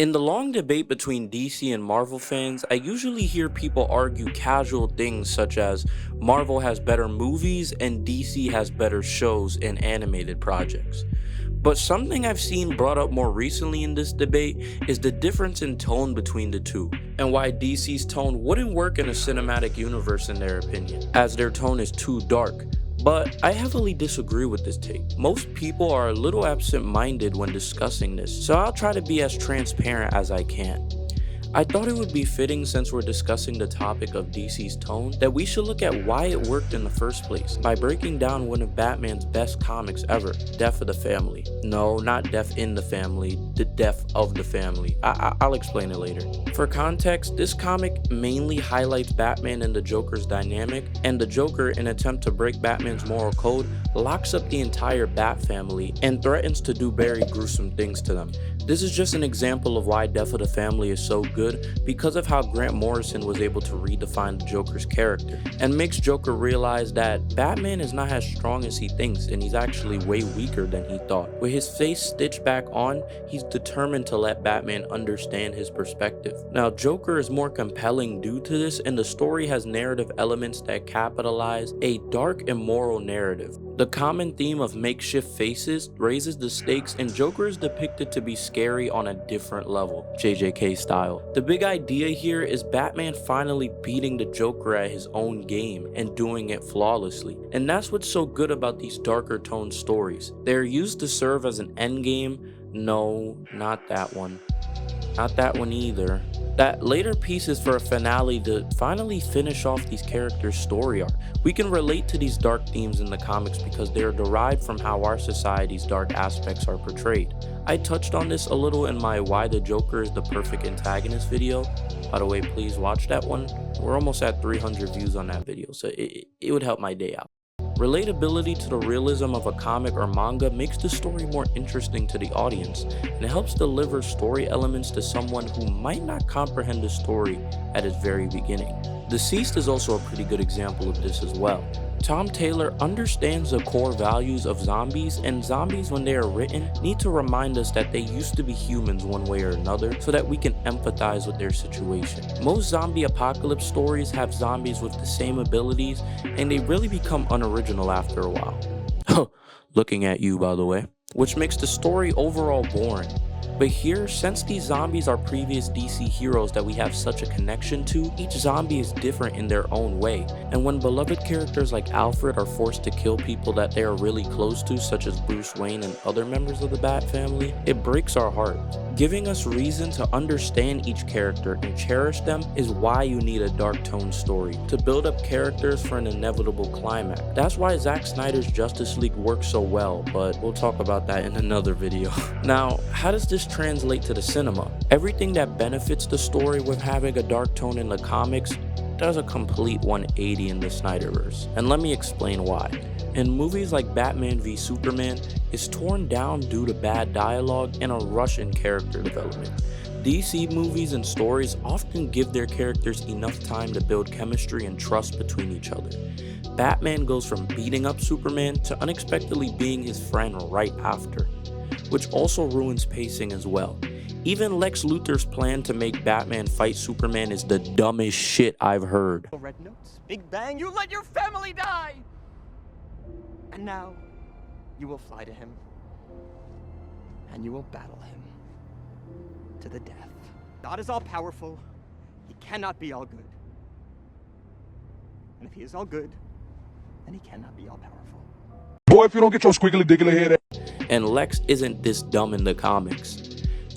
In the long debate between DC and Marvel fans, I usually hear people argue casual things such as Marvel has better movies and DC has better shows and animated projects. But something I've seen brought up more recently in this debate is the difference in tone between the two, and why DC's tone wouldn't work in a cinematic universe in their opinion, as their tone is too dark. But I heavily disagree with this take. Most people are a little absent-minded when discussing this, so I'll try to be as transparent as I can. I thought it would be fitting, since we're discussing the topic of DC's tone, that we should look at why it worked in the first place by breaking down one of Batman's best comics ever, Death of the Family. No, not Death in the Family, the Death of the Family. I'll explain it later. For context, this comic mainly highlights Batman and the Joker's dynamic, and the Joker, in an attempt to break Batman's moral code, locks up the entire Bat family and threatens to do very gruesome things to them. This is just an example of why Death of the Family is so good, because of how Grant Morrison was able to redefine the Joker's character, and makes Joker realize that Batman is not as strong as he thinks, and he's actually way weaker than he thought. With his face stitched back on, he's determined to let Batman understand his perspective. Now, Joker is more compelling due to this, and the story has narrative elements that capitalize a dark and moral narrative. The common theme of makeshift faces raises the stakes, and Joker is depicted to be scary on a different level, JJK style. The big idea here is Batman finally beating the Joker at his own game and doing it flawlessly. And that's what's so good about these darker toned stories. They're used to serve as an endgame. No, not that one. Not that one either. That later piece is for a finale to finally finish off these characters' story arc. We can relate to these dark themes in the comics because they are derived from how our society's dark aspects are portrayed. I touched on this a little in my Why the Joker is the Perfect Antagonist video. By the way, please watch that one. We're almost at 300 views on that video, so it would help my day out. Relatability to the realism of a comic or manga makes the story more interesting to the audience, and it helps deliver story elements to someone who might not comprehend the story at its very beginning. Deceased is also a pretty good example of this as well. Tom Taylor understands the core values of zombies, and zombies, when they are written, need to remind us that they used to be humans one way or another so that we can empathize with their situation. Most zombie apocalypse stories have zombies with the same abilities, and they really become unoriginal after a while. Looking at you, by the way. Which makes the story overall boring. But here, since these zombies are previous DC heroes that we have such a connection to, each zombie is different in their own way. And when beloved characters like Alfred are forced to kill people that they are really close to, such as Bruce Wayne and other members of the Bat family, it breaks our heart. Giving us reason to understand each character and cherish them is why you need a dark tone story, to build up characters for an inevitable climax. That's why Zack Snyder's Justice League works so well, but we'll talk about that in another video. Now, how does this translate to the cinema? Everything that benefits the story with having a dark tone in the comics does a complete 180 in the Snyderverse, and let me explain why. In movies like Batman v Superman, is torn down due to bad dialogue and a rush in character development. DC movies and stories often give their characters enough time to build chemistry and trust between each other. Batman goes from beating up Superman to unexpectedly being his friend right after, which also ruins pacing as well. Even Lex Luthor's plan to make Batman fight Superman is the dumbest shit I've heard. Red notes, Big Bang, you let your family die! And now, you will fly to him, and you will battle him to the death. God is all-powerful. He cannot be all good. And if he is all good, then he cannot be all-powerful. Boy, if you don't get your squiggly diggly head. And Lex isn't this dumb in the comics.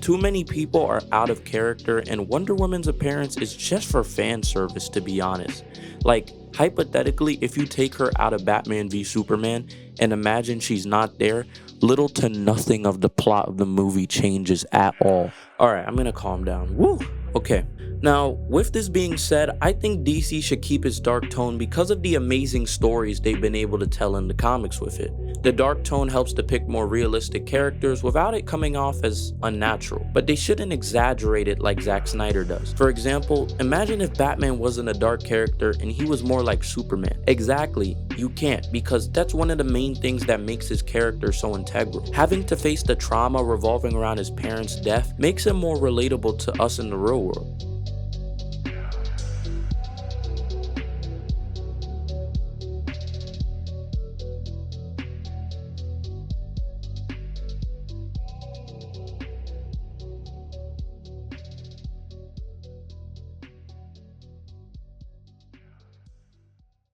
Too many people are out of character, and Wonder Woman's appearance is just for fan service, to be honest. Like, hypothetically, if you take her out of Batman v Superman and imagine she's not there, little to nothing of the plot of the movie changes at all. Alright, I'm gonna calm down. Woo! Okay, Now, with this being said, I think DC should keep its dark tone because of the amazing stories they've been able to tell in the comics with it. The dark tone helps depict more realistic characters without it coming off as unnatural, but they shouldn't exaggerate it like Zack Snyder does. For example, imagine if Batman wasn't a dark character and he was more like Superman. Exactly, you can't, because that's one of the main things that makes his character so integral. Having to face the trauma revolving around his parents' death makes him more relatable to us in the real world.